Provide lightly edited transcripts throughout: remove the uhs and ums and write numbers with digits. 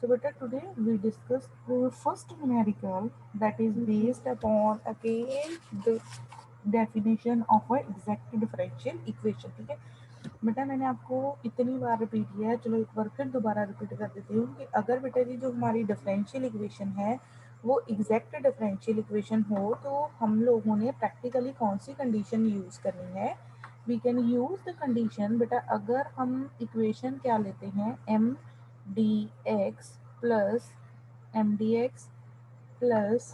So beta today we discuss the first numerical that is based upon again the definition of a exact differential equation. ठीक है बेटा, मैंने आपको इतनी बार repeat किया है, चलो एक बार फिर दोबारा रिपीट कर देती हूँ कि अगर बेटा जी जो हमारी डिफरेंशियल इक्वेशन है वो एग्जैक्ट डिफरेंशियल इक्वेशन हो तो हम लोगों ने प्रैक्टिकली कौन सी कंडीशन यूज़ करनी है. We can use the condition बेटा, अगर हम इक्वेशन क्या लेते हैं M D x plus M D x plus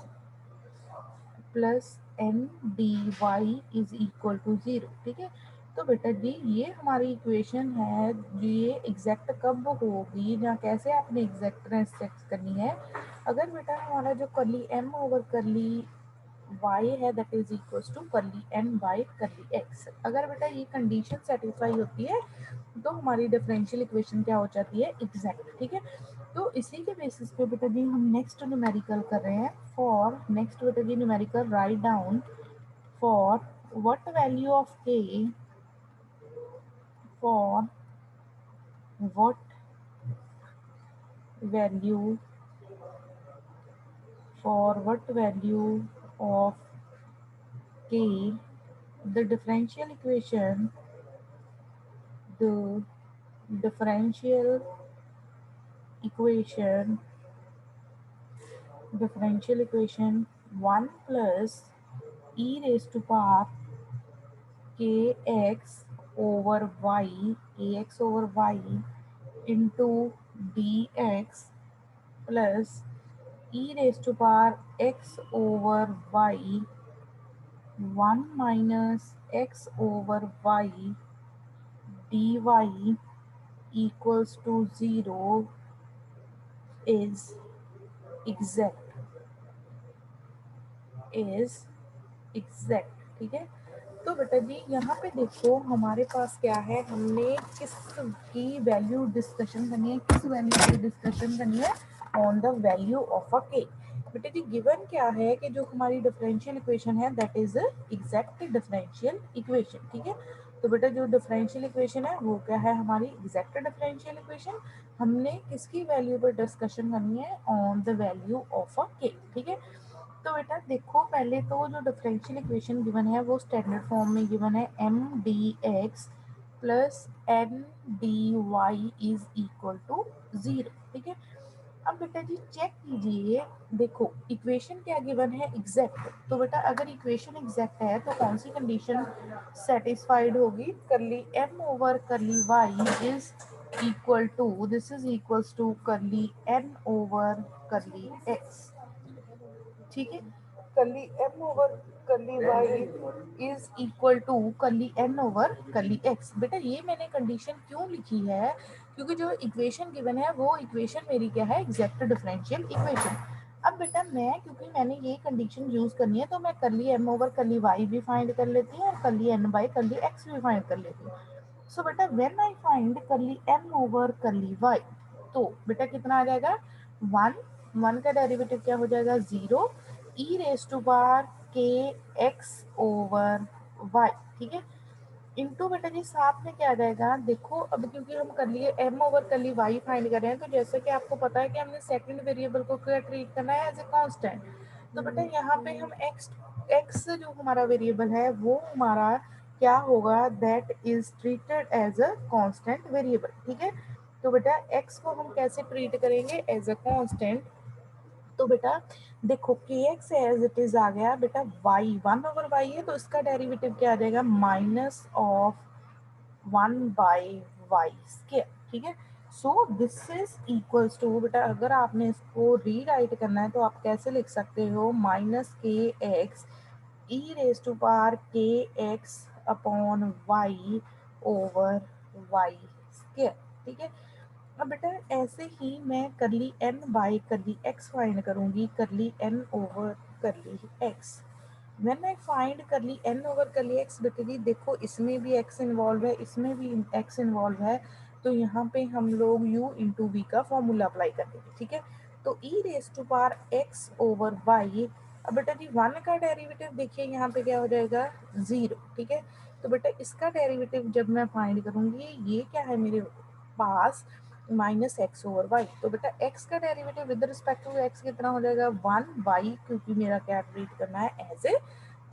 plus N D Y is equal to zero. ठीक है, तो बेटा जी ये हमारी इक्वेशन है, ये एग्जैक्ट कब होगी या कैसे आपने एग्जैक्टनेस चेक करनी है. अगर बेटा हमारा जो करली एम ओवर करली y है दैट इज इक्वल टू करली n बाई करली x, अगर बेटा ये कंडीशन सेटिस्फाई होती है तो हमारी डिफरेंशियल इक्वेशन क्या हो जाती है एग्जैक्ट. ठीक है, तो इसी के बेसिस पे बेटा जी हम नेक्स्ट न्यूमेरिकल कर रहे हैं. फॉर नेक्स्ट बेटा जी numerical write down for what value of k, for what value, for what value of k the the differential equation differential equation 1 plus e raised to power kx over y into dx plus e raised to power x over y 1 minus x over y dy equals to 0 is exact is exact. ठीक है, तो बेटा जी यहाँ पे देखो हमारे पास क्या है, हमने किस की वैल्यू डिस्कशन करनी है, किस वैल्यू की डिस्कशन करनी है on the value of a के. बेटा जी गिवन क्या है कि जो हमारी डिफरेंशियल इक्वेशन है that is exact differential equation. ठीक है, तो बेटा जो डिफरेंशियल इक्वेशन है वो क्या है हमारी एग्जैक्ट डिफरेंशियल इक्वेशन. हमने किसकी वैल्यू पर डिस्कशन करनी है on the value of a के. ठीक है, तो बेटा देखो पहले तो जो डिफरेंशियल इक्वेशन गिवन है वो स्टैंडर्ड फॉर्म में गिवन है M D x plus N D Y is equal to zero. ठीक है, अब बेटा जी चेक कीजिए, देखो इक्वेशन क्या गिवन है एग्जैक्ट, तो बेटा अगर इक्वेशन एग्जैक्ट है तो कौन सी कंडीशन सेटिस्फाइड होगी, curly M over curly Y is equal to this is equals to curly N over curly X. ठीक है, curly M over curly Y is equal to curly N over curly X. बेटा ये मैंने condition क्यों लिखी है, क्योंकि जो इक्वेशन गिवन है वो इक्वेशन मेरी क्या है एग्जैक्ट डिफरेंशियल इक्वेशन. अब बेटा मैं क्योंकि मैंने ये कंडीशन यूज करनी है तो मैं करली एम ओवर करली वाई भी फाइंड कर लेती हूँ और करली एन बाई करली एक्स भी फाइंड कर लेती हूँ. सो बेटा व्हेन आई फाइंड करली एम ओवर करली वाई, तो बेटा कितना आ जाएगा वन. वन का डेरिवेटिव क्या हो जाएगा zero E raise to power के एक्स ओवर वाई. ठीक है, इनटू बेटा जी साथ में क्या आ जाएगा, देखो अब क्योंकि हम कर लिए एम ओवर कर ली वाई फाइंड कर रहे हैं तो जैसे कि आपको पता है कि हमने सेकंड वेरिएबल को क्या ट्रीट करना है एज ए कांस्टेंट. तो बेटा यहाँ पे हम एक्स एक्स जो हमारा वेरिएबल है वो हमारा क्या होगा that is treated as a constant variable. ठीक है, तो बेटा एक्स को हम कैसे ट्रीट करेंगे एज अ कांस्टेंट, तो बेटा देखो के एक्स एज इट इज आ गया बेटा वाई वन ओवर वाई है तो इसका डेरिवेटिव क्या आ जाएगा minus of one by Y square. ठीक है, so this is equals to बेटा अगर आपने इसको रीराइट करना है तो आप कैसे लिख सकते हो minus K X E raise to power के X upon Y over Y square. ठीक है, अब बेटा ऐसे ही मैं curly N by curly X find करूंगी, curly N over curly X. When I find curly N over curly X, बेटा जी देखो इसमें भी एक्स इन्वॉल्व है इसमें भी एक्स इन्वॉल्व है तो यहाँ पे हम लोग u इंटू वी का फॉर्मूला अप्लाई कर देंगे. ठीक है, तो E raise to power X over Y. अब बेटा जी वन का डेरिवेटिव देखिए यहाँ पे क्या हो जाएगा ज़ीरो. ठीक है, तो बेटा इसका डेरिवेटिव जब मैं फाइंड करूँगी ये क्या है मेरे पास माइनस एक्स ओवर वाई। तो बेटा एक्स का derivative with respect to X कितना हो जाएगा 1 वाई, क्योंकि मेरा क्या ट्रीट करना है एज ए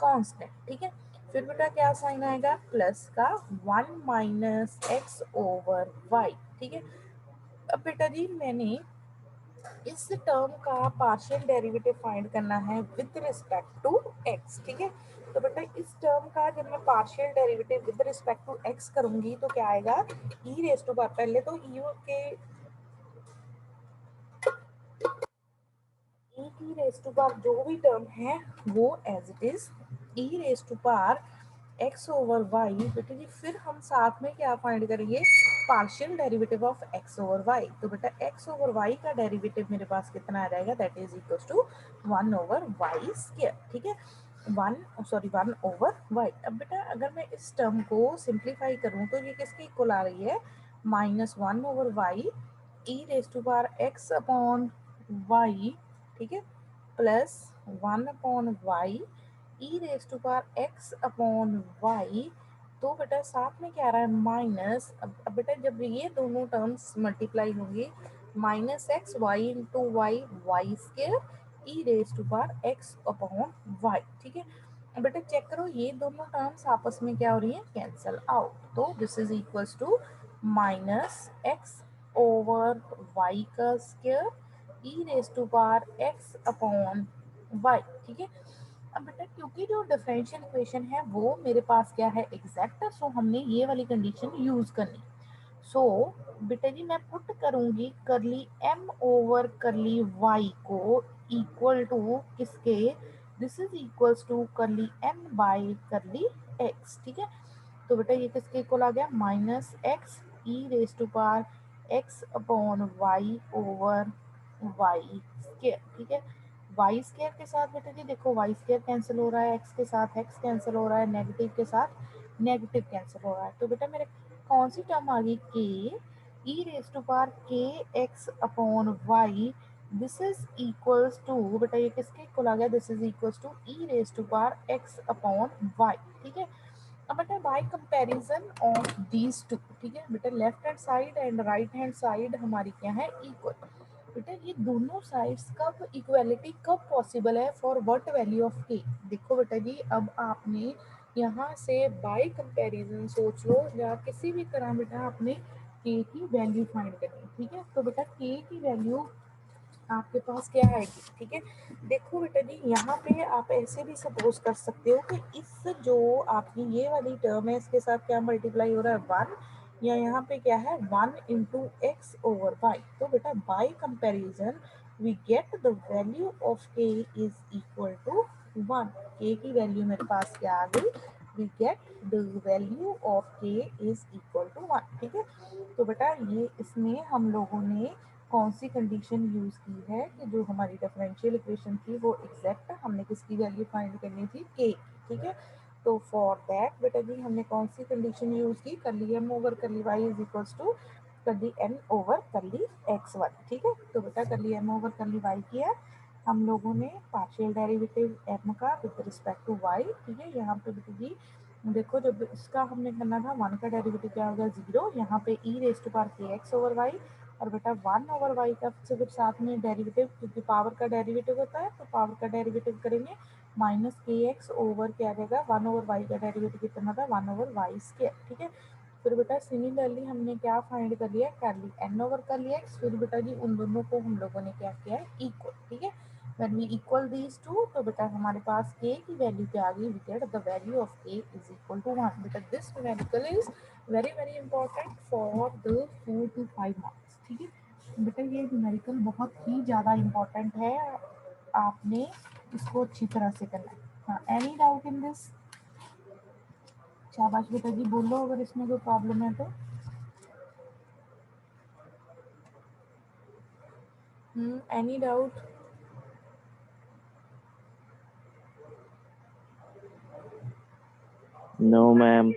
कांस्टेंट, ठीक है। फिर बेटा क्या साइन आएगा प्लस का 1 माइनस एक्स ओवर वाई, ठीक है। अब बेटा जी मैंने इस टर्म का पार्शियल डेरिवेटिव फाइंड करना है विद रिस्पेक्ट टू एक्स, ठीक है। तो बेटा इस टर्म का जब मैं partial derivative with respect to X करूंगी तो क्या आएगा ई रेस टू पावर, पहले तो ई की रेस टू पावर जो भी टर्म है वो as it is E raise to power X over Y, बेटा जी फिर हम साथ में क्या फाइंड करेंगे partial derivative of X over Y. तो बेटा एक्स ओवर वाई का डेरिवेटिव मेरे पास कितना आ जाएगा that is equal to 1 over Y square, ठीक है। 1 ओवर वाई। अब बेटा अगर मैं इस टर्म को सिंप्लीफाई करूं तो ये किसके इक्वल आ रही है -1 over Y E raise to power X upon Y, ठीक है, plus 1 upon Y E raise to power X upon Y. तो बेटा साथ में क्या आ रहा है माइनस, अब बेटा जब ये दोनों टर्म्स मल्टीप्लाई होंगे minus X Y into Y Y square E raise to power X upon Y, ठीक है। अब बेटा चेक करो ये दोनों टर्म्स आपस में क्या हो रही है कैंसल आउट, तो this is equals to minus X over Y का square E raise to power X upon Y, ठीक है। अब बेटा क्योंकि जो डिफरेंशियल इक्वेशन है वो मेरे पास क्या है एग्जैक्ट, सो हमने ये वाली कंडीशन यूज करनी। सो बेटा जी मैं पुट करूंगी curly M over curly Y को इक्वल टू किसके, this is equals to curly M by curly X, ठीक है। तो बेटा ये किसके इक्वल आ गया minus X E raise to power X upon Y over Y square, ठीक है। वाई स्क्वायर के साथ बेटा जी देखो वाई स्क्वायर कैंसिल हो रहा है, एक्स के साथ एक्स कैंसिल हो रहा है, नेगेटिव के साथ नेगेटिव कैंसिल हो रहा है। तो बेटा मेरे कौन सी टर्म आ गई के ई रेस टू पावर के X upon Y, this is equals to बेटा ये किसके इक्वल आ गया this is equals to E raise to power X upon Y, ठीक है। अब बेटा by comparison of these two, ठीक है बेटा left hand side and right hand side हमारी क्या है इक्वल। बेटा ये दोनों साइड्स कब इक्वालिटी कब पॉसिबल है फॉर व्हाट वैल्यू ऑफ के, देखो बेटा जी अब आपने यहाँ से बाय कंपैरिजन सोच लो या किसी भी तरह बेटा आपने के की वैल्यू फाइंड करनी, ठीक है। तो बेटा के की वैल्यू आपके पास क्या आएगी, ठीक है। देखो बेटा जी यहाँ पे आप ऐसे भी सपोज कर सकते हो कि इस जो आपकी ये वाली टर्म है इसके साथ क्या मल्टीप्लाई हो रहा है 1, या यहाँ पे क्या है 1 इंटू एक्स ओवर वाई। तो बेटा by comparison we get the value of K is equal to 1, K की वैल्यू मेरे पास क्या आ गई we get the value of K is equal to 1, ठीक है। तो बेटा ये इसमें हम लोगों ने कौन सी कंडीशन यूज की है कि जो हमारी डिफरेंशियल इक्वेशन थी वो एग्जैक्ट हमने किसकी वैल्यू फाइंड करनी थी के, ठीक है। तो फॉर दैट बेटा जी हमने कौन सी कंडीशन यूज की कर ली एम ओवर कर ली वाई इज इक्वल्स टू कर ली एन ओवर कर ली एक्स वाई, ठीक है। तो बेटा कर ली एम ओवर कर ली वाई किया हम लोगों ने पार्शियल डेरिवेटिव एम का विद रिस्पेक्ट टू वाई, ठीक है। यहाँ पे बेटा जी देखो जब इसका हमने करना था 1 का डेरिवेटिव क्या होगा 0, यहाँ पे ई रेस टू पावर के एक्स ओवर वाई और बेटा 1 ओवर वाई का फिर साथ में डेरिवेटिव क्योंकि पावर का डेरिवेटिव होता है तो पावर का डेरिवेटिव करेंगे माइनस के एक्स ओवर क्या आ जाएगा 1 ओवर वाई का डेरिवेटिव कितना था 1 ओवर वाई स्क्वायर, ठीक है। फिर बेटा सिमिलरली हमने क्या फाइंड कर लिया कर ली एन ओवर कर लिया एक्स, फिर बेटा जी उन दोनों को हम लोगों ने क्या किया है इक्वल, ठीक है। when we equal these two तो बेटा हमारे पास k की वैल्यू क्या आ गई we get the value of k is equal to 1, बेटा this numerical is very important for the 4 to 5 marks, ठीक है। बेटा ये न्यूमेरिकल बहुत ही ज़्यादा इम्पोर्टेंट है, आपने इसको अच्छी तरह से करना है। हाँ एनी डाउट इन दिस, शाबाश बेटा जी बोलो अगर इसमें कोई प्रॉब्लम है तो। Any doubt? No ma'am.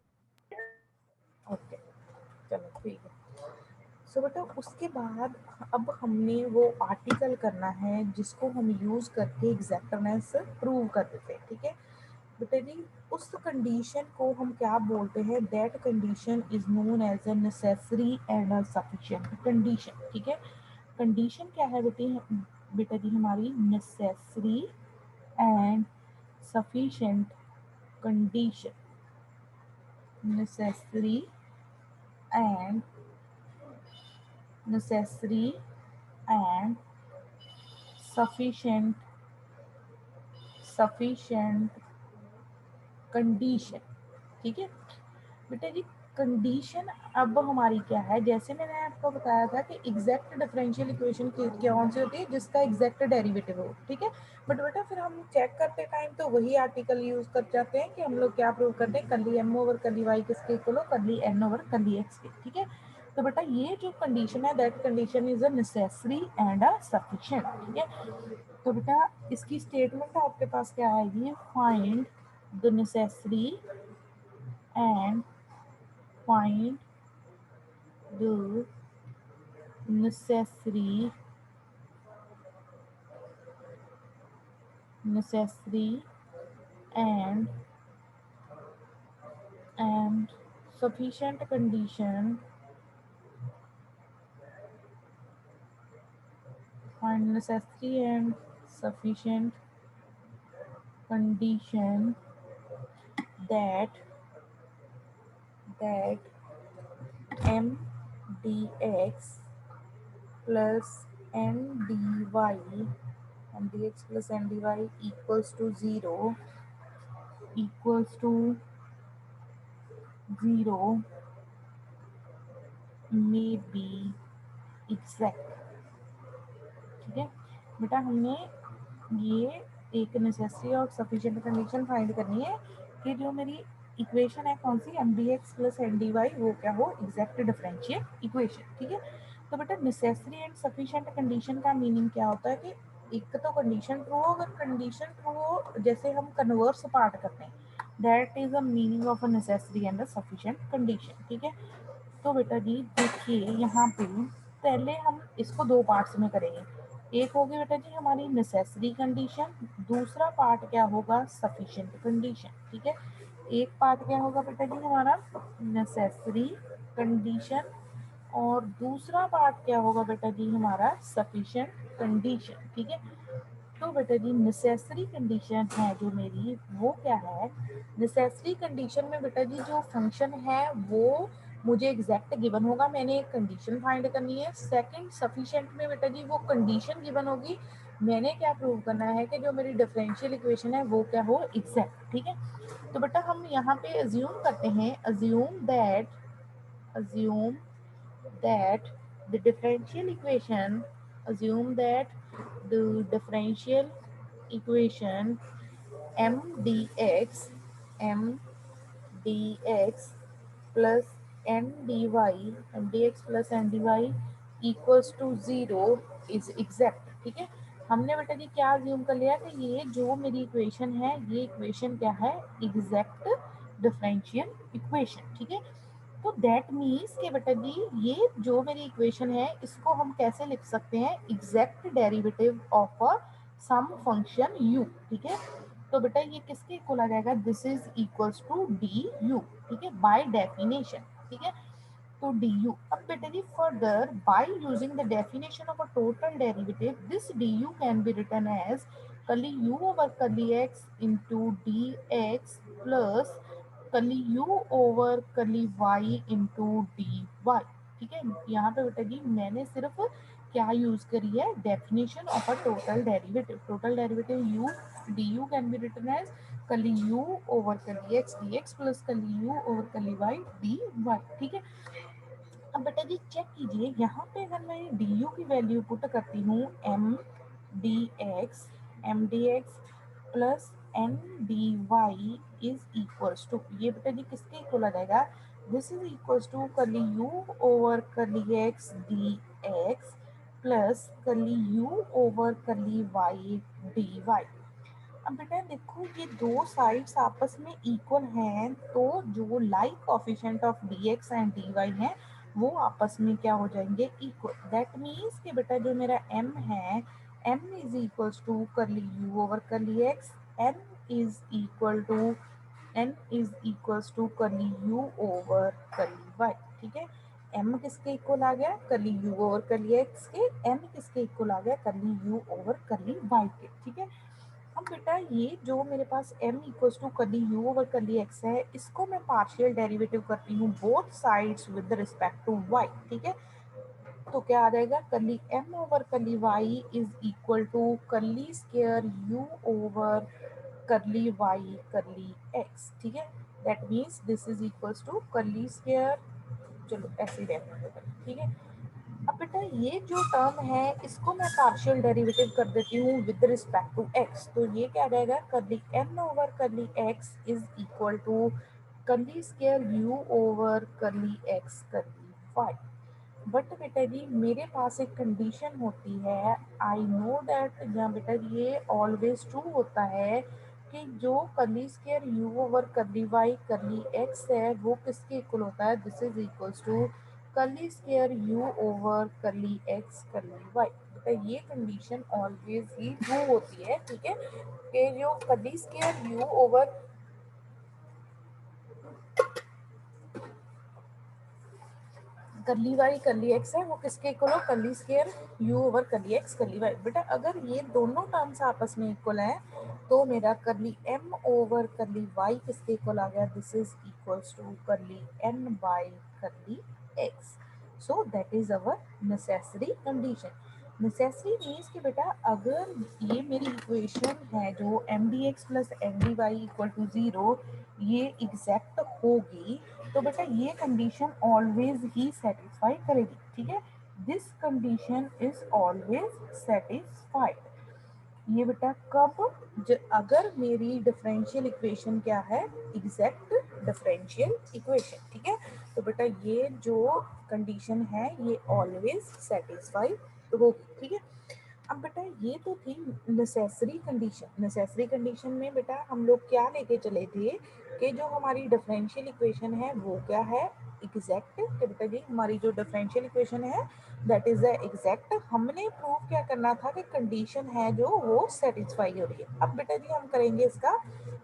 Okay चलो ठीक है। सो बेटा उसके बाद अब हमने वो आर्टिकल करना है जिसको हम यूज करके एग्जैक्टनेस प्रूव कर देते हैं, ठीक है। बेटा जी उस कंडीशन को हम क्या बोलते हैं, that condition is known as a necessary and a sufficient condition. ठीक है, कंडीशन क्या है बेटा जी हमारी necessary and sufficient condition, necessary and necessary and sufficient sufficient condition. ठीक है बेटा जी, कंडीशन अब हमारी क्या है, जैसे मैंने आपको बताया था कि एग्जैक्ट डिफरेंशियल इक्वेशन कौन सी होती है, जिसका एग्जैक्ट डेरिवेटिव हो। ठीक है, बट बेटा फिर हम चेक करते टाइम तो वही आर्टिकल यूज कर जाते हैं कि हम लोग क्या प्रूव करते हैं, curly M over curly Y किसके इक्वल हो, curly N over curly X के। ठीक है, तो बेटा ये जो कंडीशन है, that condition is a necessary and a sufficient. ठीक है, तो बेटा इसकी स्टेटमेंट आपके पास क्या आएगी, find the necessary and find the necessary necessary and and sufficient condition, find necessary and sufficient condition that that m dx plus n dy mdx plus ndy equals to 0 equals to 0 may be exact। ठीक है बेटा, हमने ये एक necessary और sufficient condition find करनी है कि जो मेरी इक्वेशन है कौन सी, M D x plus N D Y, वो क्या हो, एग्जैक्ट डिफरेंशियल इक्वेशन। ठीक है, तो बेटा नेसेसरी एंड सफिशिएंट कंडीशन का मीनिंग क्या होता है कि एक तो कंडीशन ट्रू हो, अगर कंडीशन ट्रू हो जैसे हम कन्वर्स पार्ट करते हैं, that is a meaning of a necessary and a sufficient condition. ठीक है, तो बेटा जी देखिए यहाँ पे पहले हम इसको दो पार्ट्स में करेंगे, एक होगी बेटा जी हमारी नेसेसरी कंडीशन, दूसरा पार्ट क्या होगा, सफिशिएंट कंडीशन। ठीक है, एक पार्ट क्या होगा बेटा जी हमारा नेसेसरी कंडीशन, और दूसरा पार्ट क्या होगा बेटा जी हमारा सफिशिएंट कंडीशन। ठीक है, तो बेटा जी नेसेसरी कंडीशन है जो मेरी, वो क्या है, नेसेसरी कंडीशन में बेटा जी जो फंक्शन है वो मुझे एग्जैक्ट गिवन होगा, मैंने एक कंडीशन फाइंड करनी है। सेकंड सफिशिएंट में बेटा जी वो कंडीशन गिवन होगी, मैंने क्या प्रूव करना है कि जो मेरी डिफरेंशियल इक्वेशन है वो क्या हो, एग्जैक्ट। ठीक है, तो बेटा हम यहाँ पे अज्यूम करते हैं, assume that the differential equation assume that the differential equation m dx plus n dy mdx plus n dy equals to 0 is exact। ठीक है, हमने बेटा जी क्या अज्यूम कर लिया कि ये जो मेरी इक्वेशन है, ये इक्वेशन क्या है, एग्जैक्ट डिफरेंशियल इक्वेशन। ठीक है, तो दैट मीन्स कि बेटा जी ये जो मेरी इक्वेशन है इसको हम कैसे लिख सकते हैं, exact derivative of a sum function u। ठीक है, तो बेटा ये किसके इक्वल आ जाएगा, this is equals to D U. ठीक है, बाय डेफिनेशन। ठीक है, तो du, अब बेटा जी further by using the definition of a total derivative, this du can be written as curly u over curly x into D x plus curly u over curly y into D Y. ठीक है, यहाँ पे बेटा जी मैंने सिर्फ क्या use करी है, definition of a total derivative. Total derivative u du can be written as curly u over curly x dx plus curly u over curly y dy। ठीक है, अब बेटा जी चेक कीजिए, यहाँ पे अगर मैं डी यू की वैल्यू पुट करती हूँ m D x plus N D Y is equals to, ये बेटा जी किसके इक्वल आ जाएगा, this is equals to curly u over curly x d x plus curly u over curly y D y. अब बेटा देखो ये दो साइड्स आपस में इक्वल हैं, तो जो like coefficient of dx and dy हैं वो आपस में क्या हो जाएंगे, इक्वल। दैट मीन्स कि बेटा जो मेरा m है, m is equals to curly u over curly x, n is equal to n is equals to curly u over curly y, ठीक है। m किसके इक्वल आ गया, करली u ओवर करली x के, n किसके इक्वल आ गया, करली u ओवर करली y के, ठीक है। अब बेटा ये जो मेरे पास m equals to curly u over curly x है, इसको मैं पार्शियल डेरिवेटिव करती हूँ both sides with respect to y, ठीक है। तो क्या आ जाएगा, curly m over curly y is equal to curly square u over curly y curly x, ठीक है। That means this is equals to curly square, चलो ऐसे ही रहने देते हैं, ठीक है। अब बेटा ये जो टर्म है इसको मैं पार्शियल डेरिवेटिव कर देती हूँ विद रिस्पेक्ट टू x, तो ये क्या आ जाएगा, curly m over curly x is equal to curly square u over curly x curly y। But बेटा जी मेरे पास एक कंडीशन होती है, आई नो दैट, जहाँ बेटा ये ऑलवेज ट्रू होता है कि जो curly square u over curly y curly x है वो किसके इक्वल होता है, this is equals to curly square u over curly x curly y। बेटा ये कंडीशन ऑलवेज ही ट्रू होती है, ठीक है, कि जो curly square u over curly y curly x है वो किसके इक्वल हो, curly square u over curly x curly y. बेटा अगर ये दोनों टर्म्स आपस में इक्वल है तो मेरा curly M over curly y किसके इक्वल आ गया, this is equals to curly N by curly x. So that is our necessary condition. Necessary means कि बेटा अगर ये मेरी इक्वेशन है जो m D x plus M d Y equal to zero ये एग्जैक्ट होगी तो बेटा ये कंडीशन ऑलवेज ही सेटिस्फाई करेगी, ठीक है। This condition is always satisfied. ये बेटा कब, अगर मेरी डिफरेंशियल इक्वेशन क्या है, एग्जैक्ट डिफरेंशियल इक्वेशन, ठीक है। तो बेटा ये जो कंडीशन है ये ऑलवेज सेटिस्फाई होगी, ठीक है। अब बेटा ये तो थी नेसेसरी कंडीशन। नेसेसरी कंडीशन में बेटा हम लोग क्या लेके चले थे कि जो हमारी डिफरेंशियल इक्वेशन है वो क्या है, एग्जैक्ट। तो बेटा जी हमारी जो डिफरेंशियल इक्वेशन है दैट इज द एग्जैक्ट। हमने प्रूव क्या करना था कि कंडीशन है जो वो सेटिस्फाई हो रही है। अब बेटा जी हम करेंगे इसका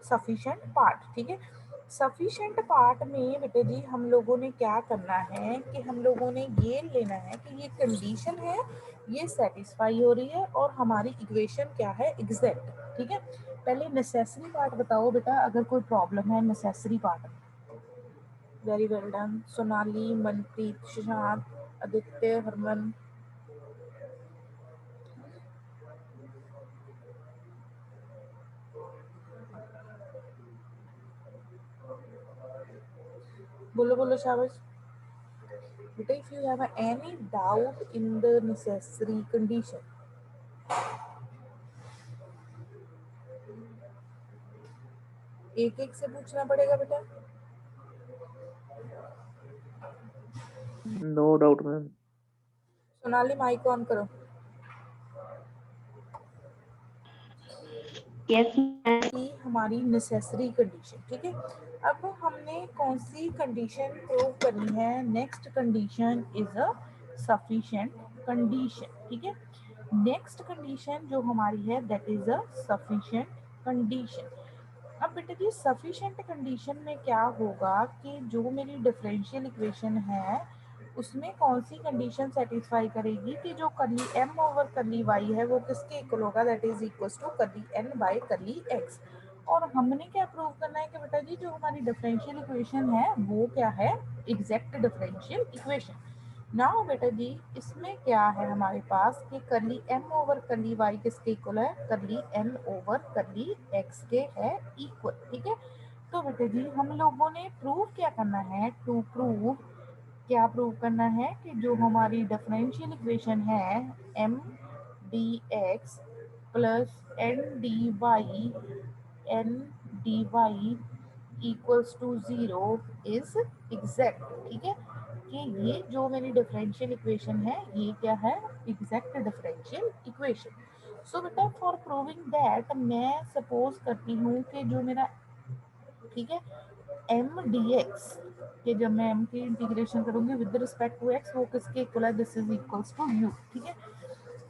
सफिशिएंट पार्ट, ठीक है। सफिशिएंट पार्ट में बेटा जी हम लोगों ने क्या करना है कि हम लोगों ने ये लेना है कि ये कंडीशन है ये सेटिस्फाई हो रही है और हमारी इक्वेशन क्या है, एग्जैक्ट, ठीक है। पहले नेसेसरी पार्ट बताओ बेटा अगर कोई प्रॉब्लम है नेसेसरी पार्ट में। Very well done Sonali, Manpreet, Shashank, Aditya, Harman. बोलो बोलो शाबाश बेटा। If you have any doubt in the necessary condition, एक एक से पूछना पड़ेगा बेटा। No doubt ma'am. Sonali mic on करो। यस की हमारी नेसेसरी कंडीशन, ठीक है। अब हमने कौन सी कंडीशन प्रूव करनी है, next condition is a sufficient condition, ठीक है। नेक्स्ट कंडीशन जो हमारी है that is a sufficient condition. अब बेटा जी सफिशिएंट कंडीशन में क्या होगा कि जो मेरी डिफरेंशियल इक्वेशन है उसमें कौन सी कंडीशन सेटिस्फाई करेगी कि जो करली m ओवर करली y है वो किसके इक्वल होगा, दैट इज इक्वल्स टू करली n बाय करली x। और हमने क्या प्रूव करना है कि बेटा जी जो हमारी डिफरेंशियल इक्वेशन है वो क्या है, एग्जैक्ट डिफरेंशियल इक्वेशन। नाउ बेटा जी इसमें क्या है हमारे पास कि करली m ओवर करली y किसके इक्वल है, करली n ओवर करली x के है इक्वल, ठीक है। तो बेटा जी हम लोगों ने प्रूव क्या करना है, टू प्रूव क्या प्रूव करना है कि जो हमारी डिफरेंशियल इक्वेशन है m d x plus n d y n d y equals to zero is exact, ठीक है। कि ये जो मेरी डिफरेंशियल इक्वेशन है ये क्या है, एग्जैक्ट डिफरेंशियल इक्वेशन। सो बेटा फॉर प्रूविंग दैट मैं सपोज करती हूँ कि जो मेरा, ठीक है, एम डी एक्स के जब मैं एम की इंटीग्रेशन करूंगी विद रिस्पेक्ट टू एक्स वो किसके इक्वल है, this is equals to u, ठीक है।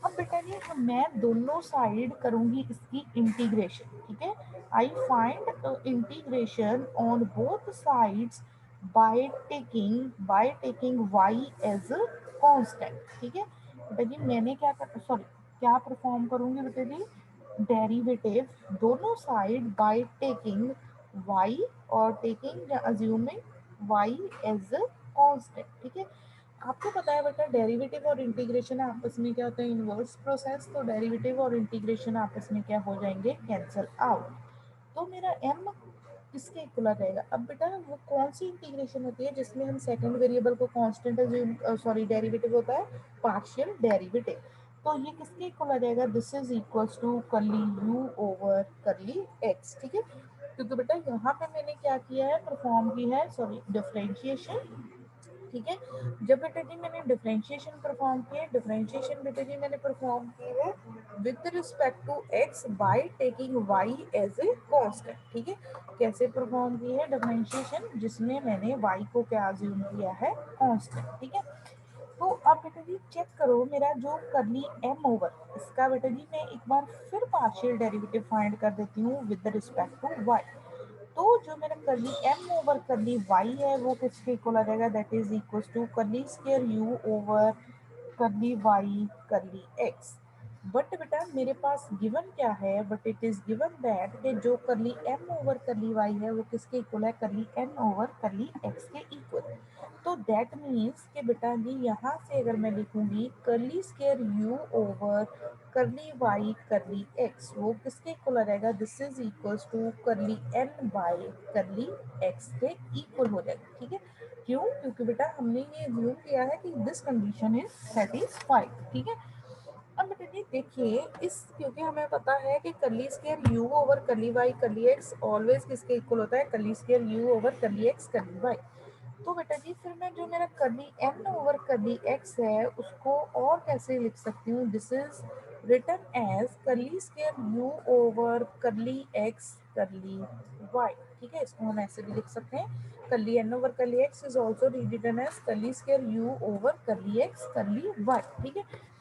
अब बेटा जी मैं दोनों साइड करूंगी इसकी इंटीग्रेशन, ठीक है। I find integration on both sides by taking y as constant, ठीक है। बेटा जी मैंने क्या कर सॉरी क्या परफॉर्म करूंगी बेटा जी, डेरिवेटिव दोनों साइड बाय टेकिंग y और टेकिंग या अज्यूमिंग y एज कांस्टेंट, ठीक है। आपको पता है बेटा डेरिवेटिव और इंटीग्रेशन आपस में क्या होता है, इनवर्स प्रोसेस, तो डेरिवेटिव और इंटीग्रेशन आपस में क्या हो जाएंगे, कैंसिल आउट। तो मेरा m किसके इक्वल आ जाएगा। अब बेटा वो कौन सी इंटीग्रेशन होती है जिसमें हम सेकंड वेरिएबल को कांस्टेंट सॉरी डेरिवेटिव होता है पार्शियल डेरिवेटिव, तो ये किसके इक्वल आ जाएगा, this is equals to curly u over curly x, ठीक है। क्योंकि बेटा यहाँ पे मैंने क्या किया है, परफॉर्म की है सॉरी डिफरेंशिएशन, ठीक है। जब बेटा जी मैंने डिफरेंशिएशन परफॉर्म किया, डिफरेंशिएशन बेटा जी मैंने परफॉर्म की है with respect to x by taking y as a constant, ठीक है। कैसे परफॉर्म की है डिफरेंशिएशन, जिसमें मैंने y को क्या अज्यूम किया है, कांस्टेंट, ठीक है। तो अब बेटा जी चेक करो मेरा जो करली m ओवर, इसका बेटा जी मैं एक बार फिर पार्शियल डेरिवेटिव फाइंड कर देती हूँ विद रिस्पेक्ट टू y। तो जो मेरा करली m ओवर करली y है वो किसके इक्वल आ जाएगा, that is equal to curly square u over curly y curly x। But बेटा मेरे पास गिवन क्या है, but it is given that कि जो करली m ओवर करली y है वो किसके इक्वल है, करली n ओवर करली x के इक्वल। तो दैट मीन्स कि बेटा जी यहाँ से अगर मैं लिखूंगी करली square u over curly y curly x, वो किसके इक्वल आ जाएगा, दिस इज इक्वल्स टू करली n बाय करली x के इक्वल हो जाएगा, ठीक है। क्यों, क्योंकि बेटा हमने ये अज्यूम किया है कि दिस कंडीशन इज सेटिस्फाइड, ठीक है। अब बेटा जी देखिए इस, क्योंकि हमें पता है कि करली square u over curly y curly x always किसके इक्वल होता है, करली square u over curly x curly y। तो बेटा जी फिर मैं जो मेरा करली n ओवर करली x है उसको और कैसे लिख सकती हूँ, this is written as curly square u over curly x curly y, ठीक है। इसको हम ऐसे भी लिख सकते हैं, curly n over curly x is also written as curly square u over curly x curly y, ठीक है।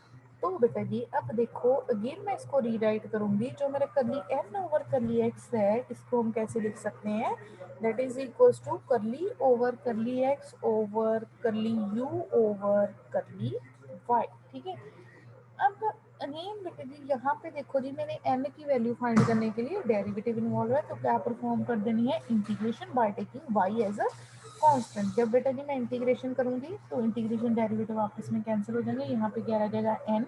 तो बेटा जी अब देखो अगेन मैं इसको रीराइट करूंगी, जो मेरा करली n ओवर करली x है इसको हम कैसे लिख सकते हैं, that is equals to curly over curly x over curly u over curly y, ठीक है। अब अगेन बेटा जी यहाँ पे देखो जी मैंने n की वैल्यू फाइंड करने के लिए डेरिवेटिव इन्वॉल्व है, तो क्या परफॉर्म कर देनी है, integration by taking y as a constant. जब बेटा जी मैं इंटीग्रेशन करूंगी तो इंटीग्रेशन डेरिवेटिव आपस में कैंसिल हो जाएंगे, यहाँ पे क्या रह जाएगा n,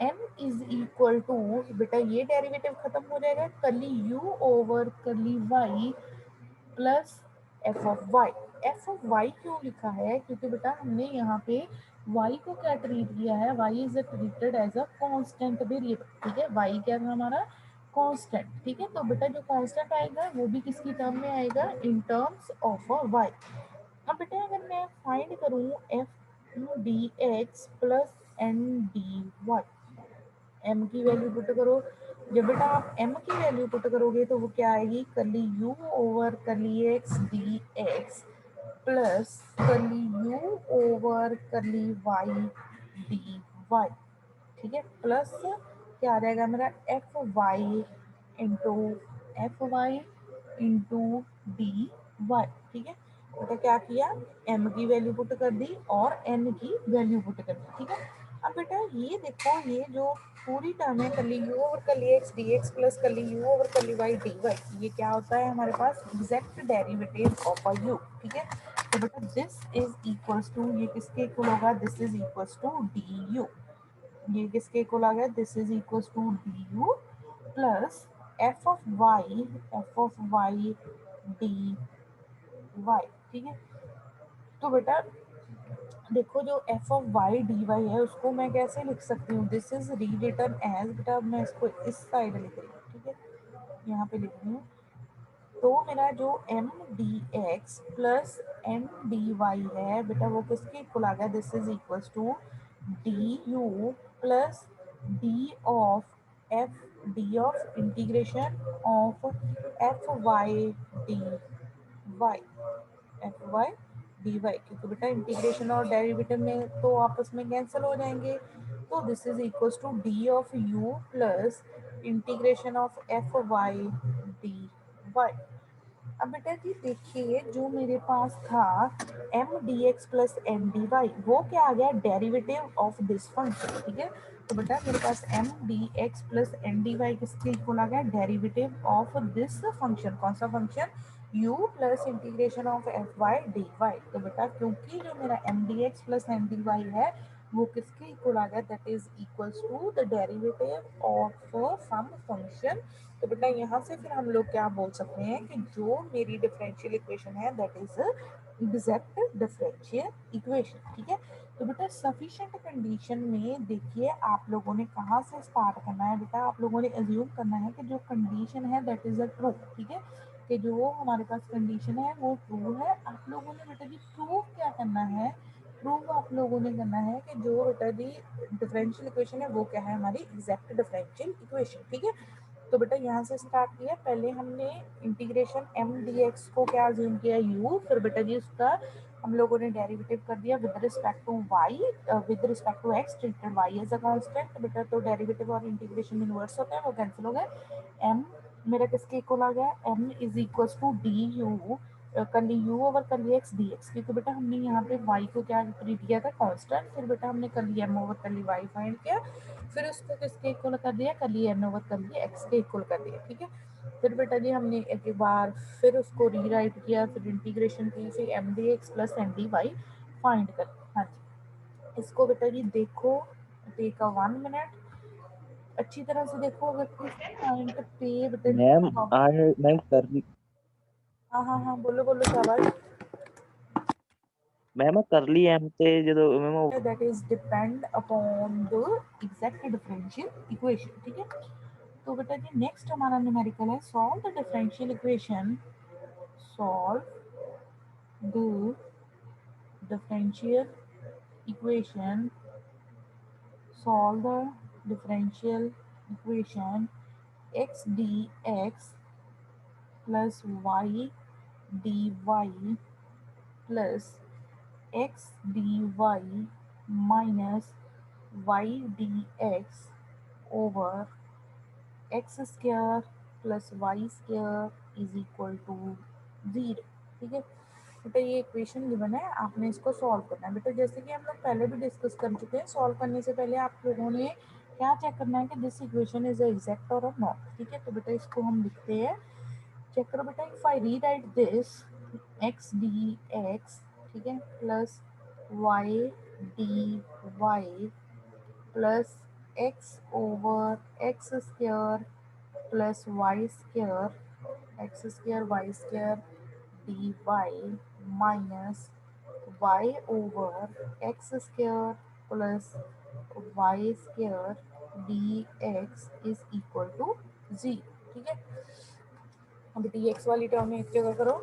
n is equal to बेटा ये डेरिवेटिव खत्म हो जाएगा curly u over curly y plus f of y. F of y क्यों लिखा है, क्योंकि बेटा हमने यहाँ पे y को क्या ट्रीट किया है, y is treated as a constant variable, ठीक है। y क्या था हमारा, कांस्टेंट, ठीक है। तो बेटा जो कांस्टेंट आएगा वो भी किसकी टर्म में आएगा, in terms of a y। अब बेटा अगर मैं फाइंड करूँ f d x plus N D y, m की वैल्यू पुट करो, जब बेटा आप m की वैल्यू पुट करोगे तो वो क्या आएगी, curly u over curly x D x plus curly u over curly y D Y, ठीक है। प्लस क्या आ जाएगा मेरा f y into f y into D Y, ठीक है। तो क्या किया, m की वैल्यू पुट कर दी और n की वैल्यू पुट कर दी, ठीक है। अब बेटा ये देखो ये जो पूरी टर्म है curly u over curly x D x plus curly u over curly y D Y, ये क्या होता है हमारे पास, exact derivative of a u, ठीक है। तो बेटा दिस इज इक्वल्स टू, ये किसके इक्वल होगा, this is equals to D u, ये किसके इक्वल आ गया, this is equals to D u plus f of y D Y, ठीक है। तो बेटा देखो जो f of y D Y है उसको मैं कैसे लिख सकती हूँ, दिस इज रीरिटन एज, बेटा अब मैं इसको इस साइड लिख रही हूँ, ठीक है, यहाँ पे लिख रही हूँ। तो मेरा जो m D x plus M d Y है बेटा वो किसके इक्वल आ गया, this is equals to D u plus d of f, d of integration of F Y D y, f Y D y, क्योंकि बेटा इंटीग्रेशन और derivative में तो आपस में कैंसिल हो जाएंगे। तो this is equal to d of u plus integration of F Y D y. अब बेटा जी देखिए, जो मेरे पास था m D x plus M d Y, वो क्या आ गया, डेरिवेटिव ऑफ दिस फंक्शन। ठीक है, तो बेटा मेरे पास M D x plus N D Y किसके इक्वल आ गया, डेरिवेटिव ऑफ दिस फंक्शन। कौन सा function, u plus integration of F Y D Y. तो बेटा क्योंकि जो मेरा M D x plus N D Y है वो किसके इक्वल आ गया, that is equals to the derivative of some function. तो बेटा यहाँ से फिर हम लोग क्या बोल सकते हैं कि जो मेरी डिफरेंशियल इक्वेशन है that is exact differential equation. ठीक है, तो बेटा सफिशिएंट कंडीशन में देखिए आप लोगों ने कहाँ से स्टार्ट करना है, बेटा आप लोगों ने एज्यूम करना है कि जो कंडीशन है दैट इज अ ट्रू। ठीक है, कि जो हमारे पास कंडीशन है वो ट्रू है। आप लोगों ने बेटा जी प्रूव क्या करना है, प्रूव आप लोगों ने करना है कि जो बेटा जी डिफरेंशियल इक्वेशन है वो क्या है, हमारी एग्जैक्ट डिफरेंशियल इक्वेशन। ठीक है, तो बेटा यहाँ से स्टार्ट किया, पहले हमने इंटीग्रेशन एम डी एक्स को क्या अज्यूम किया, यू, फिर बेटा जी उसका हम लोगों ने डेरिवेटिव कर दिया with respect to y, with respect to x treated y as a constant. बेटा तो डेरिवेटिव और इंटीग्रेशन इनवर्स होते हैं, वो कैंसिल हो गए। एम मेरा किसके इक्वल आ गया, m is equal to D u curly you over कर ली एक्स डी एक्स, क्योंकि बेटा हमने यहाँ पे वाई को क्या ट्रीट किया था, कांस्टेंट। फिर बेटा हमने कर ली एम ओवर कर ली वाई फाइंड किया, फिर उसको किसके इक्वल कर दिया, कर ली एन ओवर कर ली एक्स के इक्वल कर दिया। ठीक है, फिर बेटा जी हमने एक बार फिर उसको रीराइट किया, फिर इंटीग्रेशन की, फिर m D x plus N D y find कर। हाँ जी, इसको बेटा जी देखो, टेक अ 1 मिनट, अच्छी तरह से देखो। अगर किस पॉइंट पे बेटा मैम आज मैम कर ली हाँ हाँ हाँ, बोलो बोलो क्या बात, मैम कर ली एम ते जो ma'am that is depend upon the exact differential equation. ठीक है, तो बेटा जी नेक्स्ट हमारा न्यूमेरिकल है solve the differential equation, solve the differential equation, solve the differential equation x dx plus y dy plus x dy minus y dx over x square plus y square is equal to 0। ठीक है, बेटा ये equation given है, आपने इसको solve करना है। बेटा जैसे कि हम लोग पहले भी डिस्कस कर चुके हैं, सॉल्व करने से पहले आप लोगों ने क्या चेक करना है कि दिस इक्वेशन इज एग्जैक्ट और नॉट। ठीक है, तो बेटा इसको हम लिखते हैं, चेक करो बेटा, if I rewrite this x d x, ठीक है, plus y D y plus x over x square plus Y square, x square y square d y minus y over x square plus Y square d x is equal to 0। ठीक है, अब D x वाली term में एक जगह करो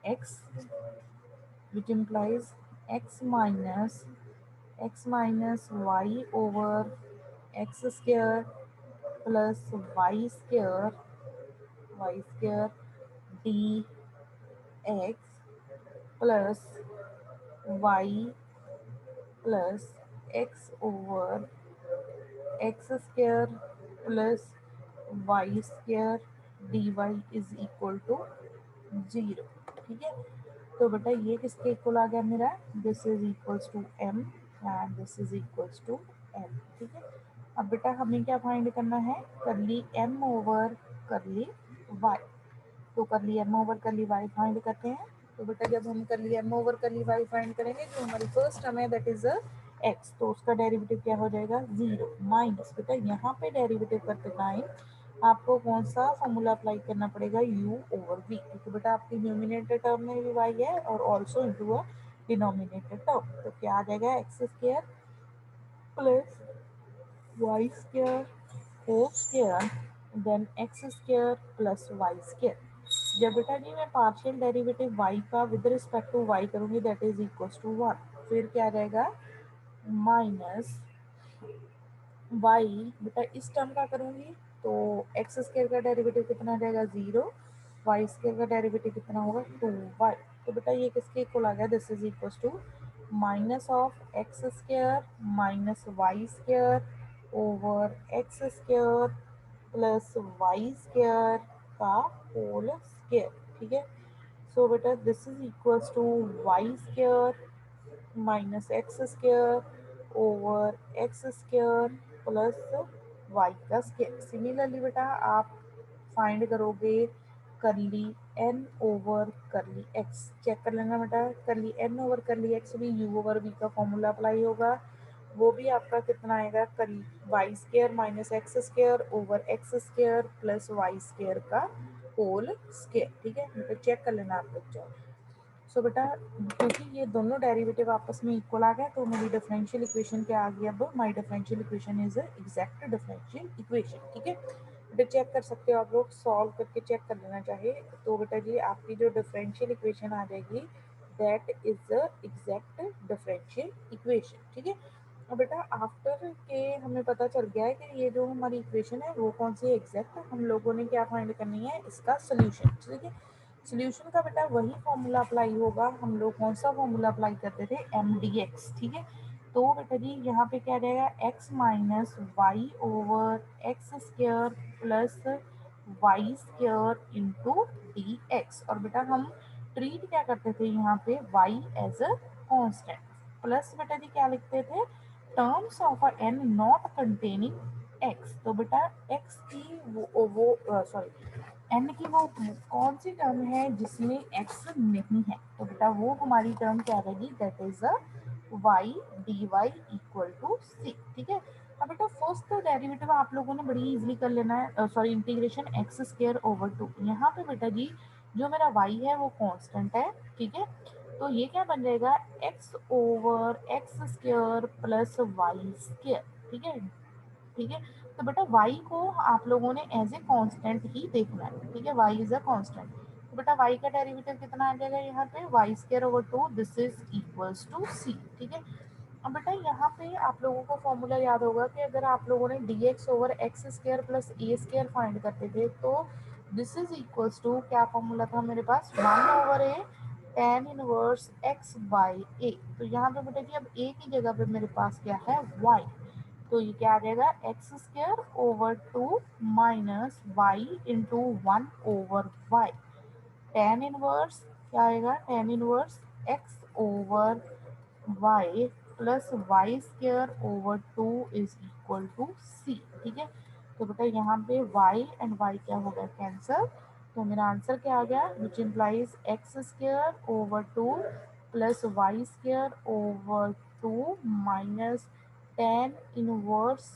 x, which implies x minus y over x square plus Y square d x plus y plus x over x square plus Y square d Y is equal to 0। ठीक है, तो बेटा ये किसके इक्वल आ गया मेरा, this is equals to m and this is equals to m. ठीक है, अब बेटा हमें क्या फाइंड करना है, कर ली एम ओवर कर ली वाई, तो कर ली एम ओवर कर ली वाई फाइंड करते हैं। तो बेटा जब हम कर ली एम ओवर कर ली वाई फाइंड करेंगे, जो हमारी फर्स्ट टर्म है दैट इज एक्स, तो उसका डेरिवेटिव क्या हो जाएगा, 0 माइनस, बेटा यहाँ पे डेरिवेटिव करते टाइम आपको कौन सा फॉर्मूला अप्लाई करना पड़ेगा, u ओवर v, क्योंकि बेटा आपकी न्यूमिनेटर टर्म में भी y है और also into a denominator term. तो क्या आ जाएगा, x square plus Y square whole square then x square plus Y square. जब बेटा जी मैं पार्शियल डेरिवेटिव y का विद रिस्पेक्ट टू y करूंगी दैट इज इक्वल्स टू 1, फिर क्या रहेगा माइनस y, बेटा इस टर्म का करूंगी तो एक्स स्क्वायर का डेरिवेटिव कितना रहेगा 0, वाई स्क्वायर का डेरिवेटिव कितना होगा 2y। तो बेटा ये किसके इक्वल आ गया, this is equal to minus of x square minus y square over x square plus Y square का होल स्क्वायर। ठीक है, सो बेटा this is equals to y square minus x square over x square plus y का square. Similarly बेटा आप find करोगे curly N over curly x, check कर लेना बेटा, curly N over curly x भी यू ओवर वी का formula apply होगा, वो भी आपका कितना आएगा, curly y square minus x square over x square plus Y square का होल स्क्वायर। ठीक है, तो चेक कर लेना आप लोग। सो बेटा क्योंकि ये दोनों डेरिवेटिव आपस में इक्वल आ गए तो मेरी डिफरेंशियल इक्वेशन क्या आ गई, अब my differential equation is exact differential equation. ठीक है, बेटा चेक कर सकते हो आप लोग, सॉल्व करके चेक कर लेना चाहिए। तो बेटा जी आपकी जो डिफरेंशियल इक्वेशन आ जाएगी that is exact differential equation. ठीक है, अब बेटा आफ्टर के हमें पता चल गया है कि ये जो हमारी इक्वेशन है वो कौन सी है, एग्जैक्ट। हम लोगों ने क्या फाइंड करनी है, इसका सोल्यूशन। ठीक है, सोल्यूशन का बेटा वही फॉर्मूला अप्लाई होगा, हम लोग कौन सा फॉर्मूला अप्लाई करते थे, एम डी एक्स। ठीक है, तो बेटा जी यहाँ पे क्या रहेगा, x minus y over x square plus y square into D x. और बेटा हम ट्रीट क्या करते थे यहाँ पे, y as a constant, plus बेटा जी क्या लिखते थे, terms of a n not containing x. तो बेटा एक्स की वो सॉरी एन की वो कौन सी टर्म है जिसमें एक्स नहीं है, तो बेटा वो हमारी टर्म क्या रहेगी, that is a Y D Y equal to C. ठीक है, अब बेटा फर्स्ट तो डेरिवेटिव आप लोगों ने बड़ी इजीली कर लेना है, sorry integration x square over two, यहाँ पे बेटा जी जो मेरा वाई है वो कांस्टेंट है। ठीक है, तो ये क्या बन जाएगा, x over x square plus Y square. ठीक है, ठीक है, तो बेटा y को आप लोगों ने एज ए कांस्टेंट ही देखना है। ठीक है, y इज अ कांस्टेंट, तो बेटा y का डेरिवेटिव कितना आ जाएगा यहाँ पे, Y square over two, this is equals to C. ठीक है, अब बेटा यहाँ पे आप लोगों को फॉर्मूला याद होगा कि अगर आप लोगों ने D X over x square plus A square find करते थे तो दिस इज इक्वल्स टू क्या फॉर्मूला था मेरे पास, one over A tan inverse X by A. तो यहाँ पे बेटा जी अब ए की जगह पे मेरे पास क्या है, वाई, तो ये क्या आ जाएगा, x square over two minus Y into one over Y, tan inverse क्या आएगा, tan inverse x over Y plus Y square over two is equal to C. ठीक है, तो बेटा यहाँ पे y एंड y क्या हो गया, कैंसर, तो मेरा आंसर क्या आ गया, which implies x square over two plus Y square over two minus tan inverse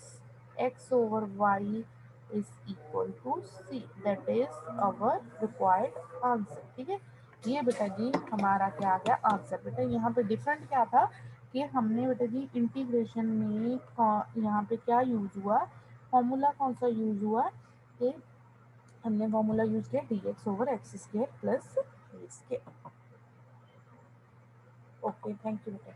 x over y is equal to c, that is our required answer. ठीक है, ये बेटा जी हमारा क्या आ गया आंसर। बेटा यहाँ पे डिफरेंट क्या था कि हमने बेटा जी इंटीग्रेशन में यहाँ पे क्या यूज हुआ, फॉर्मूला कौन सा यूज हुआ, कि हमने फॉर्मूला यूज किया D X over x square plus A square. Okay, thank you बेटा।